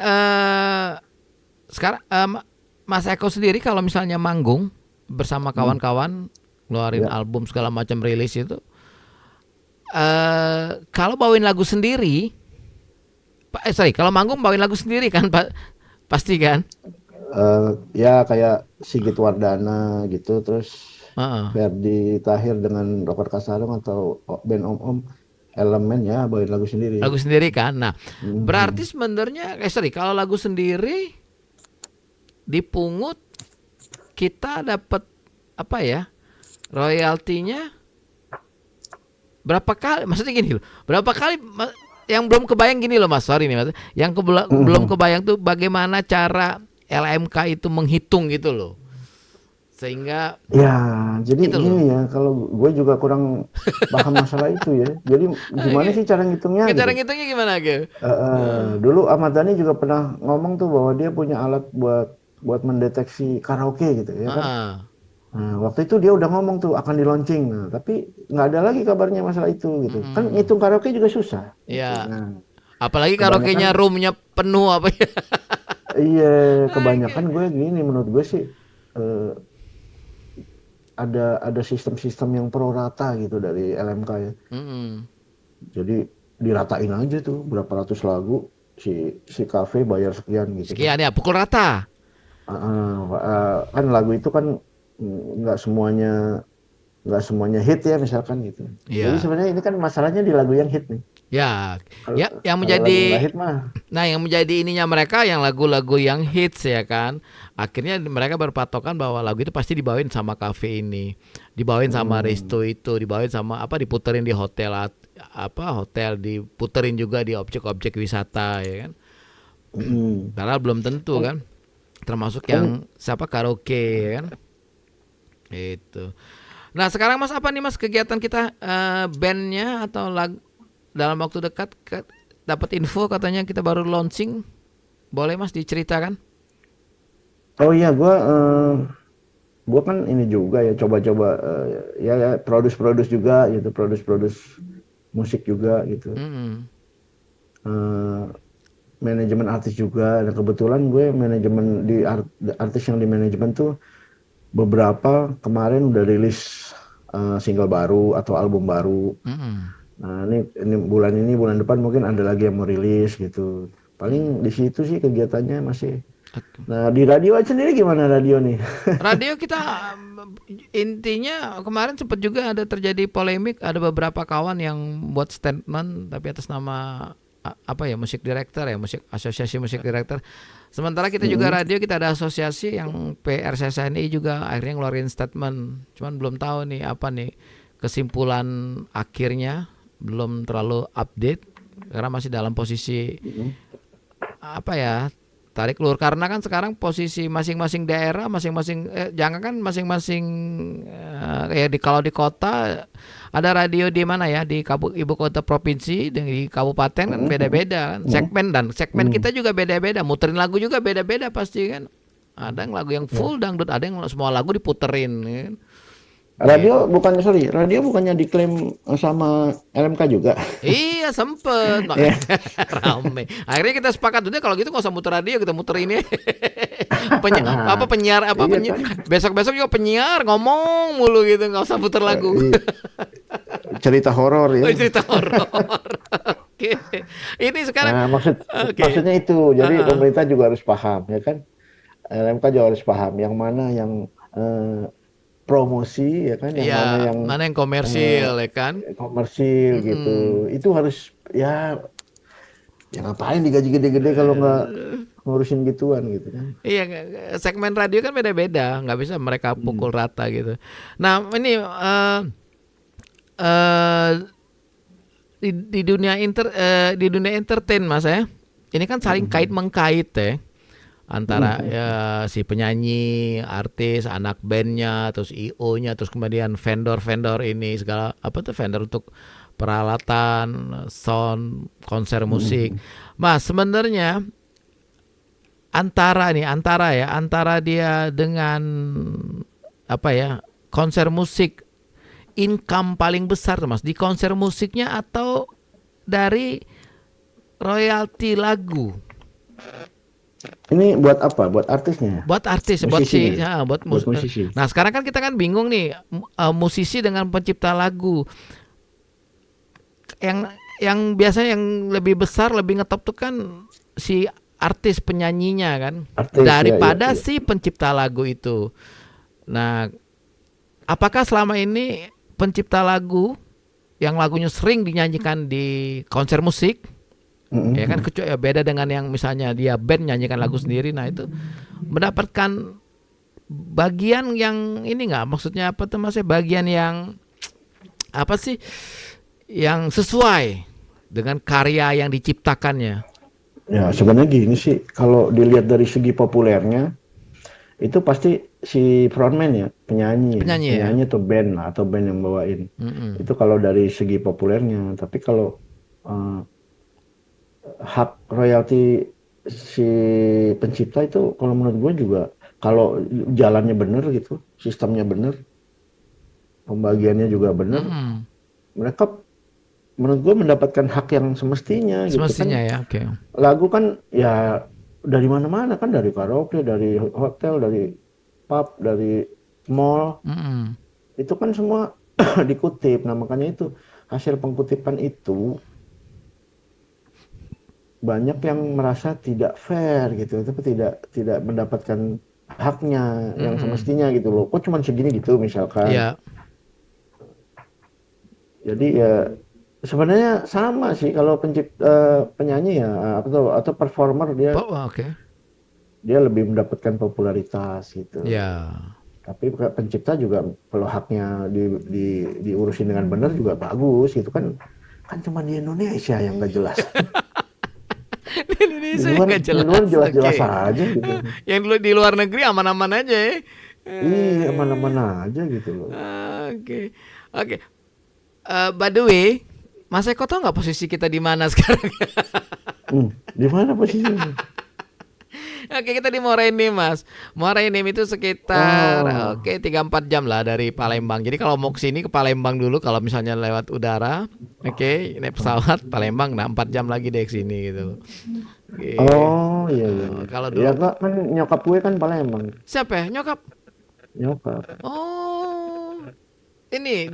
Mas Eko sendiri kalau misalnya manggung bersama kawan-kawan ngeluarin Ya. album segala macam rilis itu kalau bawain lagu sendiri kalau manggung bawain lagu sendiri kan pasti kan. Ya kayak Sigit Wardana gitu, terus Heeh. Ferdi Tahir dengan Rocker Kasarung atau band Om Elemen ya bawain lagu sendiri. Lagu sendiri kan. Nah, Mhm. berarti sebenarnya kalau lagu sendiri dipungut kita dapat apa ya? Royaltinya berapa kali? Maksudnya gini loh. Berapa kali yang belum kebayang gini loh Mas. Sorry nih Mas. Yang belum kebayang tuh bagaimana cara LMK itu menghitung gitu loh. Sehingga Ya, jadi gitu gini loh. ya, kalau gue juga kurang paham masalah itu ya. Jadi gimana sih cara ngitungnya Cara gitu? ngitungnya gimana gitu? Dulu Ahmad Dhani juga pernah ngomong tuh bahwa dia punya alat buat mendeteksi karaoke gitu ya kan. Heeh. Nah, waktu itu dia udah ngomong tuh akan di launching, nah, tapi nggak ada lagi kabarnya masalah itu gitu. Kan ngitung karaoke juga susah. Gitu. Ya. Nah, Apalagi karaoke-nya kebanyakan roomnya penuh apa ya. iya Oke. kebanyakan gue gini menurut gue sih eh, ada sistem-sistem yang pro rata gitu dari LMK ya. Mm-mm. Jadi diratain aja tuh berapa ratus lagu si kafe bayar sekian gitu kan. Sekian ya, pukul rata. Kan lagu itu kan nggak semuanya hit ya misalkan gitu. Jadi Iya. sebenarnya ini kan masalahnya di lagu yang hit nih. Ya, Kalau ya yang kalau lagu nggak menjadi hit mah, nah yang menjadi ininya mereka yang lagu-lagu yang hits ya kan. Akhirnya mereka berpatokan bahwa lagu itu pasti dibawain sama kafe ini. Dibawain sama resto itu, dibawain sama apa diputerin di hotel hotel diputerin juga di objek-objek wisata ya kan. Padahal belum tentu kan. Termasuk kan yang siapa karaoke ya kan. Itu. Nah sekarang Mas apa nih Mas kegiatan kita bandnya atau dalam waktu dekat dapat info katanya kita baru launching, boleh Mas diceritakan? oh iya gue kan ini juga ya coba-coba ya produce juga gitu produce musik juga gitu. Mm-mm. Eh, Manajemen artis juga dan kebetulan gue manajemen artis yang di manajemen tuh beberapa kemarin udah rilis single baru atau album baru. Mm-mm. Nah ini bulan depan mungkin ada lagi yang mau rilis gitu. Paling di situ sih kegiatannya masih. Nah di radio aja sendiri gimana radio nih? Radio kita intinya kemarin sempat juga ada terjadi polemik, ada beberapa kawan yang buat statement tapi atas nama apa ya musik director ya asosiasi musik director. Sementara kita juga radio kita ada asosiasi yang PRCSNI juga akhirnya ngeluarin statement. Cuman belum tahu nih apa nih kesimpulan akhirnya, belum terlalu update karena masih dalam posisi apa ya tarik ulur karena kan sekarang posisi masing-masing daerah jangan kan masing-masing ya kalau di kota ada radio di mana ya di ibu kota provinsi di kabupaten kan beda-beda kan segmen kita juga beda-beda, muterin lagu juga beda-beda pasti kan, ada yang lagu yang full dangdut, ada yang semua lagu diputerin kan. Radio bukannya diklaim sama LMK juga. Iya sempet makanya rame. Akhirnya kita sepakat udah kalau gitu nggak usah muter radio, kita muter ini. Penyiar Iya kan? besok-besok juga penyiar ngomong mulu gitu, nggak usah muter lagu. Cerita horor ya. Oh, cerita horor. Oke. Ini sekarang Nah, oke. maksudnya itu. Jadi pemerintah juga harus paham ya kan. LMK juga harus paham yang mana yang promosi ya kan, yang mana yang komersil ya kan? komersil gitu. Itu harus ya ngapain digaji gede-gede kalau nggak ngurusin gituan gitu kan. Iya, segmen radio kan beda-beda, nggak bisa mereka pukul rata gitu. Nah, ini di dunia di dunia entertain Mas ya. Ini kan saling kait mengkait ya antara si penyanyi, artis, anak bandnya, terus IO-nya, terus kemudian vendor-vendor ini segala apa tuh vendor untuk peralatan, sound, konser musik. Mas, sebenarnya antara dia dengan apa ya konser musik, income paling besar tuh, Mas, di konser musiknya atau dari royalti lagu? Ini buat apa? Buat artisnya? Buat artis, buat si, Musisinya? ya, buat Buat musisi. Nah, sekarang kan kita kan bingung nih, musisi dengan pencipta lagu. Yang biasanya yang lebih besar, lebih ngetop tuh kan si artis penyanyinya kan, Artis, daripada ya. si pencipta lagu itu. Nah, apakah selama ini pencipta lagu yang lagunya sering dinyanyikan di konser musik, ya kan, ya beda dengan yang misalnya dia band nyanyikan lagu sendiri, nah itu mendapatkan bagian yang ini nggak, maksudnya apa tuh Mas, bagian yang apa sih yang sesuai dengan karya yang diciptakannya? Ya, sebenarnya gini sih, kalau dilihat dari segi populernya, itu pasti si frontman ya, penyanyi ya? atau band lah, atau band yang bawain. Itu kalau dari segi populernya. Tapi kalau hak royalti si pencipta itu, kalau menurut gue juga, kalau jalannya bener gitu, sistemnya bener, pembagiannya juga bener, mereka menurut gue mendapatkan hak yang semestinya gitu kan. Ya, oke. Lagu kan ya dari mana-mana kan, dari karaoke, dari hotel, dari pub, dari mall, itu kan semua dikutip. Nah, makanya itu hasil pengkutipan itu banyak yang merasa tidak fair gitu, tapi tidak mendapatkan haknya yang semestinya gitu loh. Kok cuma segini gitu misalkan. Iya. Jadi ya sebenarnya sama sih kalau penyanyi ya atau performer, dia lebih mendapatkan popularitas gitu. Ya. Tapi pencipta juga kalau haknya diurusin dengan benar juga bagus gitu kan cuma di Indonesia yang nggak jelas. Di Indonesia nggak jelas. Di luar jelas-jelas aja gitu. Yang di luar negeri aman-aman aja ya. Iya, aman-aman aja gitu loh. Oke. By the way, Mas Eko tau nggak posisi kita di mana sekarang? Di mana posisinya? Oke, kita di Morenim, Mas. Morenim itu sekitar 3-4 jam lah dari Palembang. Jadi kalau mau kesini ke Palembang dulu, kalau misalnya lewat udara, naik pesawat Palembang, 4 jam lagi deh kesini gitu. Oh iya. Kalau dulu, ya kan nyokap gue kan Palembang. Siapa ya? Nyokap. Oh, ini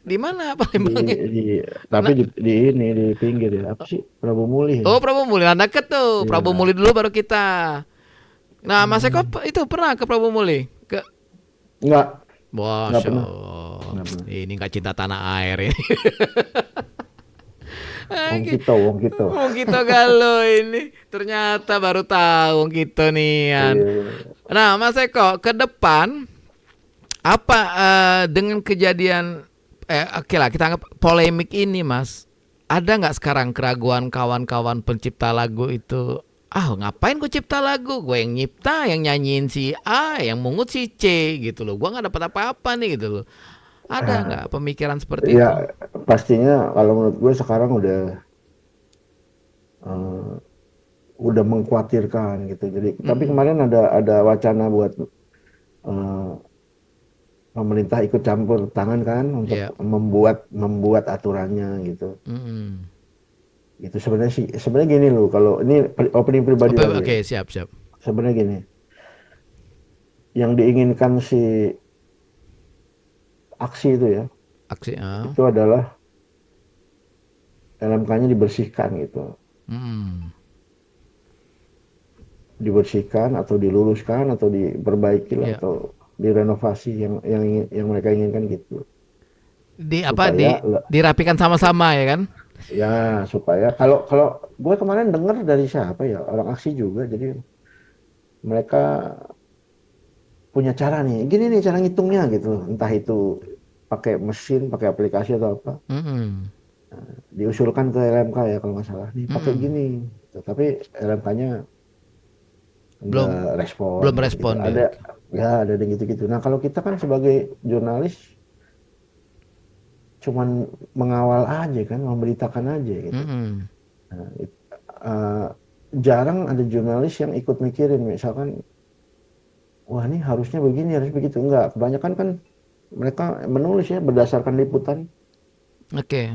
di mana Palembangnya? Tapi di pinggir ya. Apa sih? Prabu Muli. Oh, Prabu Muli. Nah, deket tuh. Prabu Muli dulu baru kita. Nah, Mas Eko itu pernah ke Prabu Muli? Enggak. Wah, ini nggak cinta tanah air ini. Wong Kito galau ini. Ternyata baru tahu Wong Kito nih. Nah, Mas Eko, ke depan apa dengan kejadian oke lah kita anggap polemik ini, Mas, ada nggak sekarang keraguan kawan-kawan pencipta lagu itu, ngapain gue cipta lagu, gue yang nyipta, yang nyanyiin si A, yang mungut si C gitu loh, gue nggak dapat apa-apa nih gitu loh. Ada nggak pemikiran seperti itu? Ya pastinya kalau menurut gue sekarang udah mengkhawatirkan gitu. Jadi tapi kemarin ada wacana buat pemerintah ikut campur tangan kan untuk membuat aturannya gitu. Itu sebenarnya gini loh, kalau ini opini pribadi lagi. Oke, siap. Sebenarnya gini, yang diinginkan si aksi itu ya, itu adalah LMK-nya dibersihkan gitu. Dibersihkan atau diluruskan atau diperbaiki lah, atau direnovasi yang mereka inginkan gitu. Dirapikan sama-sama ya kan? Ya, supaya kalau gue kemarin dengar dari siapa ya, orang aksi juga, jadi mereka punya cara nih, gini nih cara ngitungnya gitu, entah itu pakai mesin, pakai aplikasi atau apa. Diusulkan ke LMK ya kalau nggak salah, nih pakai Mm-mm. gini. Gitu. Tapi LMK-nya Belum nggak respon belum gitu-gitu. respon dia. Ada ya ada yang gitu-gitu. Nah kalau kita kan sebagai jurnalis cuman mengawal aja kan, memberitakan aja gitu. Mm-mm. Nah, eh, jarang ada jurnalis yang ikut mikirin, misalkan, wah ini harusnya begini, harus begitu. Enggak, kebanyakan kan mereka menulis ya berdasarkan liputan Oke.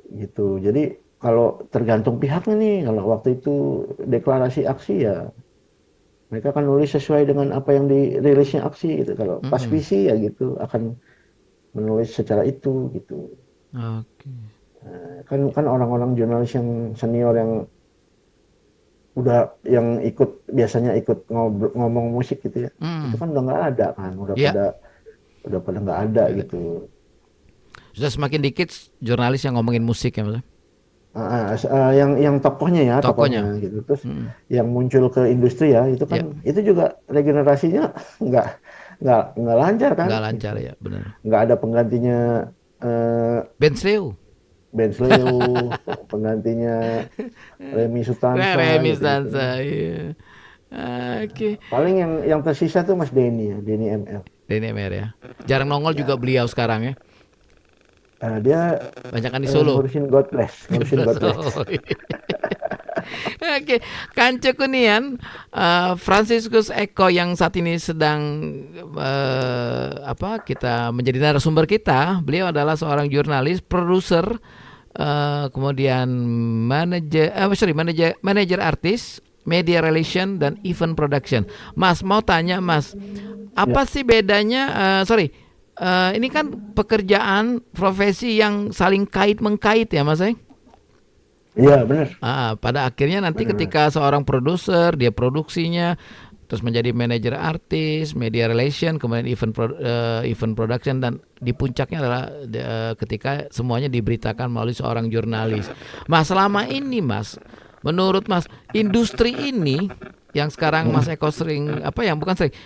gitu. Jadi kalau tergantung pihaknya nih, kalau waktu itu deklarasi aksi ya mereka akan nulis sesuai dengan apa yang dirilisnya aksi gitu. Kalau pas Mm-mm. visi ya gitu akan menulis secara itu gitu. Oke. Kan orang-orang jurnalis yang senior yang udah yang ikut biasanya ikut ngomong musik gitu ya. Itu Mm. kan udah nggak ada kan, Ya, udah pada nggak ada nggak ada. gitu. Sudah semakin dikit jurnalis yang ngomongin musik ya, Mas. Yang tokohnya Tokonya. gitu. Terus Mm. yang muncul ke industri ya itu Ya, kan itu juga regenerasinya nggak nggak lancar kan nggak lancar gitu. ya, benar. Nggak ada penggantinya eh, Ben Sleu. Ben Sleu, penggantinya Remy Sutansa Remy gitu-gitu. Stanza, iya. Oke. Paling yang tersisa tuh Mas Denny ya, Denny ML. Denny MR ya. Jarang nongol juga beliau sekarang ya. Dia Banyakan di Solo. ngurusin God Bless, ngurusin God Bless. Oh, iya. Oke, Kanco Kunian, Franciscus Eko yang saat ini sedang kita menjadi narasumber kita. Beliau adalah seorang jurnalis, produser, kemudian manajer artis, media relation dan event production. Mas mau tanya Mas, Ya, apa sih bedanya? Ini kan pekerjaan profesi yang saling kait mengkait ya Mas? iya benar, Pada akhirnya nanti benar. ketika seorang produser dia produksinya terus menjadi manajer artis, media relation, kemudian event production dan di puncaknya adalah ketika semuanya diberitakan melalui seorang jurnalis. Mas selama ini Mas, menurut Mas industri ini yang sekarang Mas Eko sering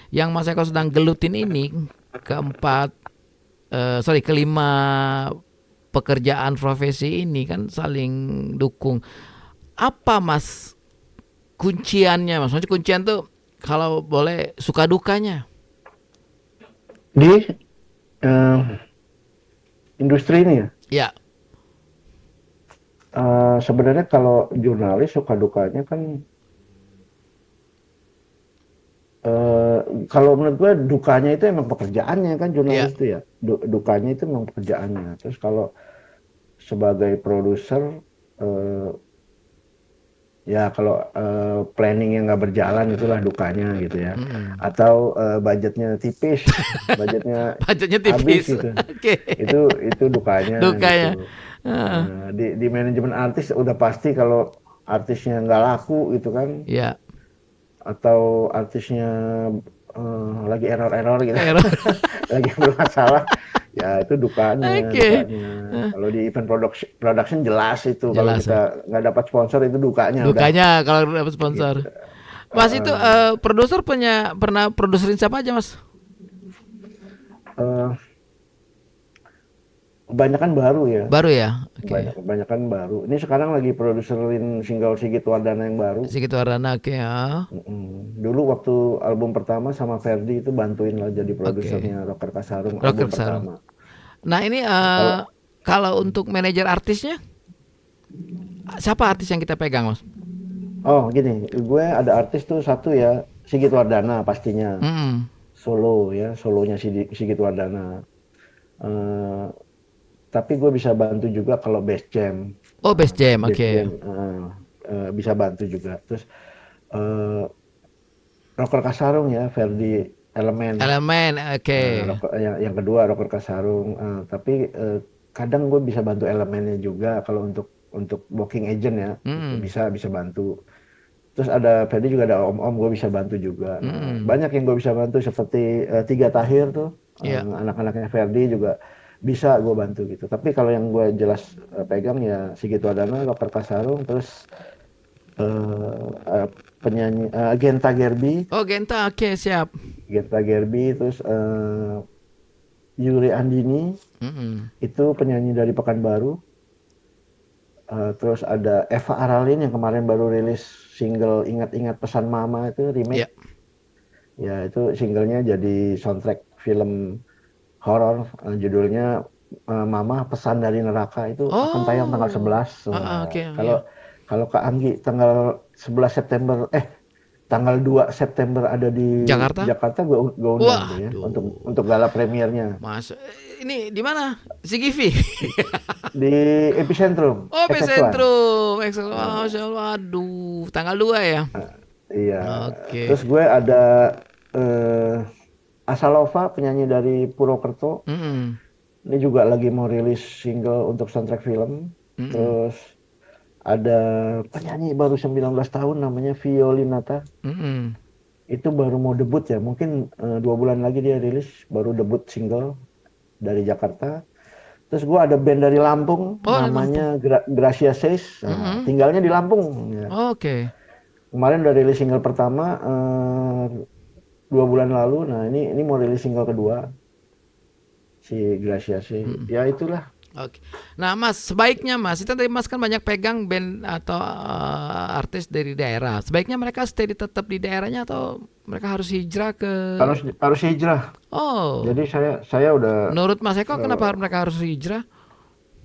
yang Mas Eko sedang gelutin ini kelima pekerjaan profesi ini kan saling dukung. Apa Mas kunciannya Mas? Maksudnya kuncian tuh kalau boleh suka dukanya. Di eh, industri ini ya, Ya, sebenarnya kalau jurnalis suka dukanya kan, eh, kalau menurut gue dukanya itu emang pekerjaannya kan ya. jurnalis itu ya, dukanya itu emang pekerjaannya. Terus kalau sebagai produser, eh, ya kalau planning yang nggak berjalan itulah dukanya gitu ya. Mm-mm. Atau budgetnya tipis, budgetnya Budgetnya habis tipis. gitu. Oke. Itu dukanya Dukanya. gitu. Ah, Di manajemen artis udah pasti kalau artisnya nggak laku gitu kan, ya. atau artisnya lagi error-error gitu, Error. lagi bermasalah, ya itu dukanya, Oke. dukanya. Ah, Kalau di event production jelas itu, kalau jelas ya. kita nggak dapat sponsor itu dukanya udah Dukanya kalau dapat sponsor. gitu. Mas itu Uh, produser pernah produserin siapa aja Mas? uh, Kebanyakan baru ya, Baru ya. Oke. kebanyakan baru. Ini sekarang lagi produserin single Sigit Wardana yang baru. Sigit Wardana, oke ya. Dulu waktu album pertama sama Ferdi itu bantuin lah jadi Oke. produsernya Rocker Kasarung Rocker album Sarung. pertama. Nah ini Kalau kalau untuk manajer artisnya, siapa artis yang kita pegang Mas? gini, gue ada artis tuh satu ya, Sigit Wardana pastinya, Mm-mm. solo ya, solonya Sigit Wardana. Eh, tapi gue bisa bantu juga kalau bass jam, Oh Best Jam, bass oke. jam bisa bantu juga. Terus eh, Rocker Kasarung ya, Ferdi Elemen. Elemen, oke. Yang kedua Rocker Kasarung, tapi kadang gue bisa bantu elemennya juga kalau untuk booking agent ya, gitu. Mm-mm. Bisa bantu. Terus ada Ferdi juga ada om-om gue bisa bantu juga. Nah, Mm-mm. banyak yang gue bisa bantu seperti Tiga Tahir tuh, Iya. anak-anaknya Ferdi juga bisa gue bantu gitu. Tapi kalau yang gue jelas pegang ya Sigit Wadana, Rocker Kasarung, terus penyanyi Genta Gerbi, Oh Genta, oke siap. terus Yuri Andini Mm-mm. itu penyanyi dari Pekanbaru. Terus ada Eva Aralin yang kemarin baru rilis single Ingat-Ingat Pesan Mama itu remake. Iya. Ya itu singlenya jadi soundtrack film horor, judulnya Mama Pesan dari Neraka, itu akan tayang tanggal Oh. 11. Oke, Kalau iya. kalau Kak Anggi tanggal 11 September tanggal 2 September ada di Jakarta? Jakarta, gue undang tuh ya Waduh. untuk gala premiernya Mas, ini di mana? CGV. di Epicentrum Oh, FX1. Epicentrum. Nah, Masya Allah. Aduh, tanggal 2 ya. iya. Oke. Terus gue ada eh, Asalova, penyanyi dari Purwokerto. Mm-mm. Ini juga lagi mau rilis single untuk soundtrack film. Mm-mm. Terus ada penyanyi baru 19 tahun namanya Violinata. Mm-mm. Itu baru mau debut ya. Mungkin 2 bulan lagi dia rilis, baru debut single dari Jakarta. Terus gue ada band dari Lampung Oh, dari Lampung. namanya Gracia Says. Nah, Mm-mm. tinggalnya di Lampung ya. Oke. Kemarin udah rilis single pertama 2 bulan lalu. Nah ini mau rilis single kedua si Gracia Says. Mm-mm. Ya itulah. Oke. Nah, Mas, sebaiknya Mas, itu tadi Mas kan banyak pegang band atau artis dari daerah. Sebaiknya mereka stay tetap di daerahnya atau mereka harus hijrah ke. Harus hijrah. Oh, Jadi saya udah menurut Mas Eko eh, kenapa mereka harus hijrah?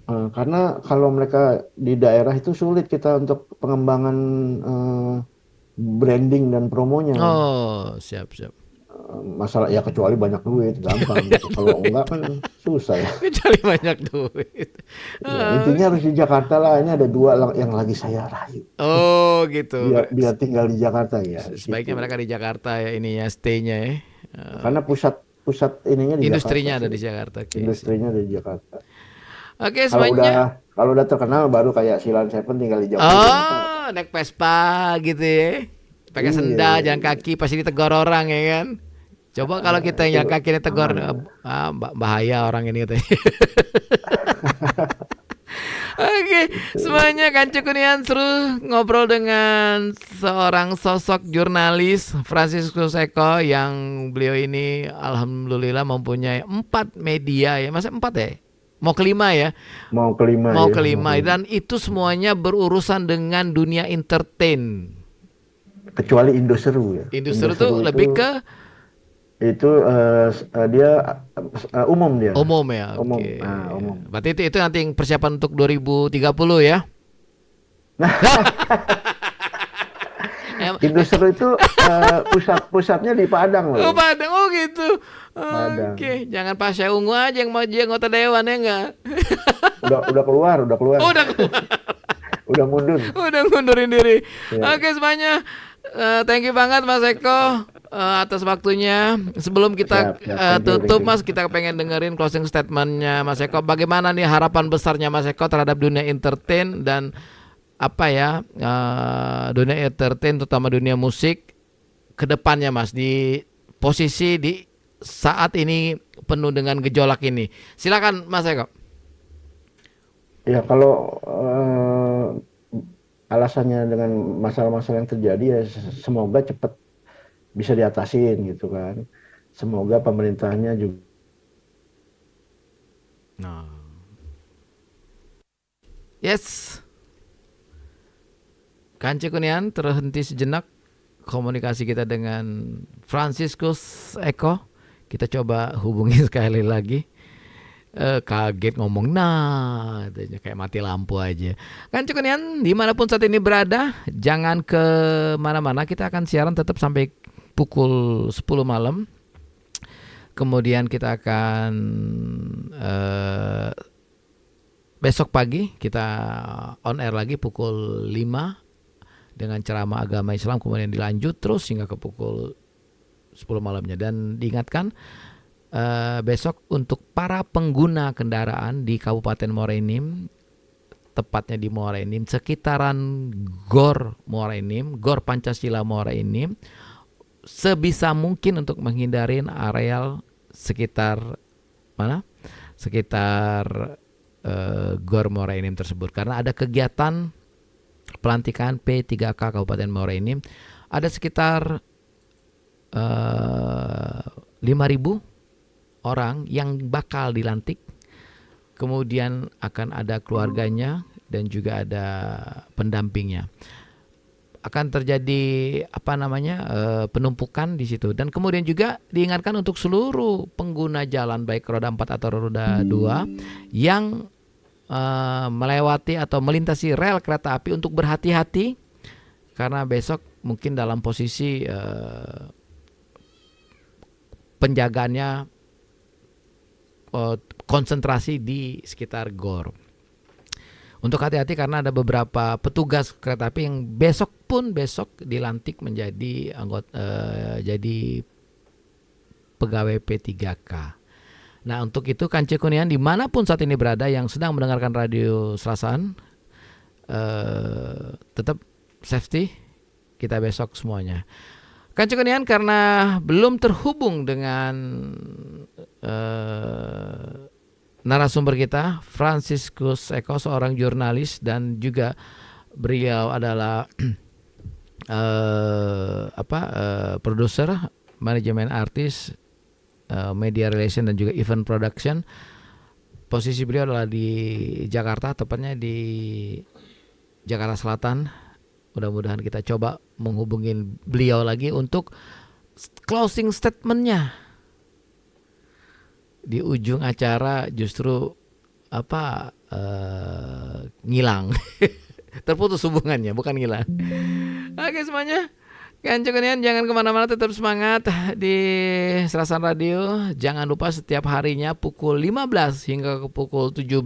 karena kalau mereka di daerah itu sulit kita untuk pengembangan eh, branding dan promonya. Oh, siap, siap. Masalah ya kecuali banyak duit gampang gitu. Kalau enggak kan susah ya. Kecuali banyak duit. Ya, intinya harus di Jakarta lah. Ini ada 2 yang lagi saya rayu. Oh, gitu. Biar tinggal di Jakarta ya Sebaiknya gitu. mereka di Jakarta ya ininya stay-nya ya. Karena pusat ininya di Jakarta Industrinya ada sih. di Jakarta. Oke, siap. Industrinya di Jakarta. Oke, Kalau semuanya. udah terkenal baru kayak Silent Seven tinggal di Jogja juga nggak apa-apa. Oh, naik Vespa gitu ya. Pakai Iya, sendal, iya, jalan iya. kaki pasti ditegur orang ya kan. Coba kalau kita Itu yang jalan kaki ditegur, aman lah. bahaya orang ini katanya. Oke, Itu. semuanya kan Kunian seru ngobrol dengan seorang sosok jurnalis Franciscus Eko yang beliau ini alhamdulillah mempunyai 4 media ya, masa 4 ya? Mau kelima ya? Mau kelima Mau ya, mau kelima kelima. dan itu semuanya berurusan dengan dunia entertain. Kecuali Indoseru ya. Industri itu Indoseru lebih ke dia umum dia. umum ya. Umum. Oke. Nah, umum. Berarti itu nanti yang persiapan untuk 2030 ya. Em- Indoseru itu pusatnya di Padang Oh, loh. Padang, oh gitu. Padang. Oke, jangan Pasha Ungu aja yang mau jadi anggota dewan ya enggak? Udah keluar, udah keluar. Oh, udah keluar. Udah mundur. Udah ngundurin diri. Ya. Oke semuanya, thank you banget Mas Eko atas waktunya. Sebelum kita Siap. Thank you, tutup thank you. Mas, kita pengen dengerin closing statementnya Mas Eko. Bagaimana nih harapan besarnya Mas Eko terhadap dunia entertain dan apa ya dunia entertain terutama dunia musik ke depannya Mas di posisi di saat ini penuh dengan gejolak ini. Silakan Mas Eko. Ya kalau alasannya dengan masalah-masalah yang terjadi ya semoga cepat bisa diatasin gitu kan. Semoga pemerintahnya juga. Nah. Yes. Kanci Kunian terhenti sejenak komunikasi kita dengan Franciscus Eko. Kita coba hubungi sekali lagi. Kaget ngomong nah kayak mati lampu aja. Kan Kunian dimanapun saat ini berada, jangan ke mana-mana. Kita akan siaran tetap sampai pukul 10 malam. Kemudian kita akan besok pagi kita on air lagi pukul 5 dengan ceramah agama Islam, kemudian dilanjut terus hingga ke pukul 10 malamnya. Dan diingatkan besok untuk para pengguna kendaraan di Kabupaten Muara Enim, tepatnya di Muara Enim, sekitaran Gor Muara Enim, Gor Pancasila Muara Enim, sebisa mungkin untuk menghindari areal sekitar mana? Sekitar Gor Muara Enim tersebut, karena ada kegiatan pelantikan P3K Kabupaten Muara Enim. Ada sekitar 5.000 orang yang bakal dilantik, kemudian akan ada keluarganya dan juga ada pendampingnya. Akan terjadi penumpukan di situ. Dan kemudian juga diingatkan untuk seluruh pengguna jalan baik roda 4 atau roda 2 yang melewati atau melintasi rel kereta api untuk berhati-hati, karena besok mungkin dalam posisi penjagaannya konsentrasi di sekitar GOR. Untuk hati-hati karena ada beberapa petugas kereta api yang besok dilantik menjadi jadi pegawai P3K. Nah, untuk itu Kanci Kunian dimanapun saat ini berada yang sedang mendengarkan Radio Serasan, tetap safety kita besok semuanya. Kanci Kunian, karena belum terhubung dengan narasumber kita, Franciscus Eko, seorang jurnalis dan juga beliau adalah produser, manajemen artis, media relation dan juga event production. Posisi beliau adalah di Jakarta, tepatnya di Jakarta Selatan. Mudah-mudahan kita coba menghubungin beliau lagi untuk closing statementnya. Di ujung acara justru ngilang. Terputus hubungannya, bukan ngilang. Oke semuanya, Kanci Kunian jangan kemana-mana, tetap semangat di Serasan Radio. Jangan lupa setiap harinya pukul 15 hingga ke pukul 17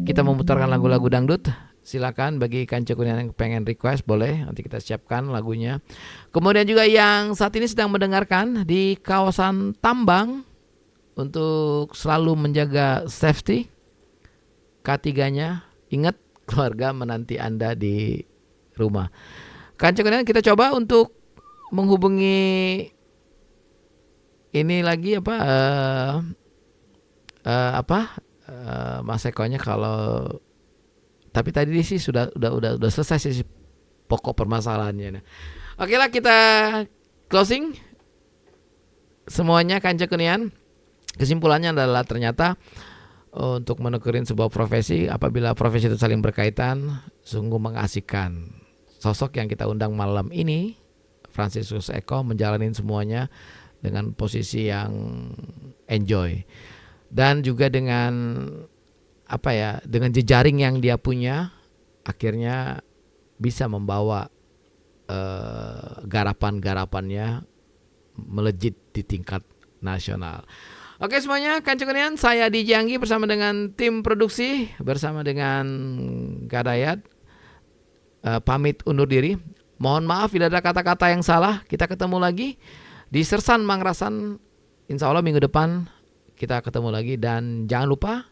kita memutarkan lagu-lagu dangdut. Silakan bagi Kanci Kunian yang pengen request, boleh, nanti kita siapkan lagunya. Kemudian juga yang saat ini sedang mendengarkan di kawasan Tambang, untuk selalu menjaga safety, K3-nya, ingat keluarga menanti Anda di rumah. Kanci Kunian, kita coba untuk menghubungi ini lagi Mas Ekonya, kalau tapi tadi sih sudah selesai sih pokok permasalahannya. Nah, oke lah, kita closing semuanya Kanci Kunian. Kesimpulannya adalah ternyata untuk menekunin sebuah profesi, apabila profesi itu saling berkaitan, sungguh mengasihkan. Sosok yang kita undang malam ini, Franciscus Eko, menjalani semuanya dengan posisi yang enjoy. Dan juga dengan dengan jejaring yang dia punya, akhirnya bisa membawa garapan-garapannya melejit di tingkat nasional. Oke semuanya, Kanci Kunian, saya DJ Anggi bersama dengan tim produksi, bersama dengan Kak Dayat, pamit undur diri. Mohon maaf bila ada kata-kata yang salah. Kita ketemu lagi di Sersan Mangrasan, insya Allah minggu depan kita ketemu lagi. Dan jangan lupa,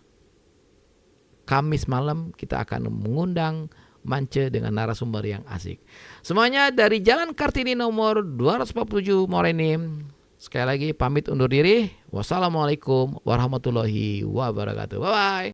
Kamis malam kita akan mengundang Mance dengan narasumber yang asik. Semuanya dari Jalan Kartini nomor 247 Morenim. Sekali lagi pamit undur diri. Wassalamualaikum warahmatullahi wabarakatuh. Bye-bye.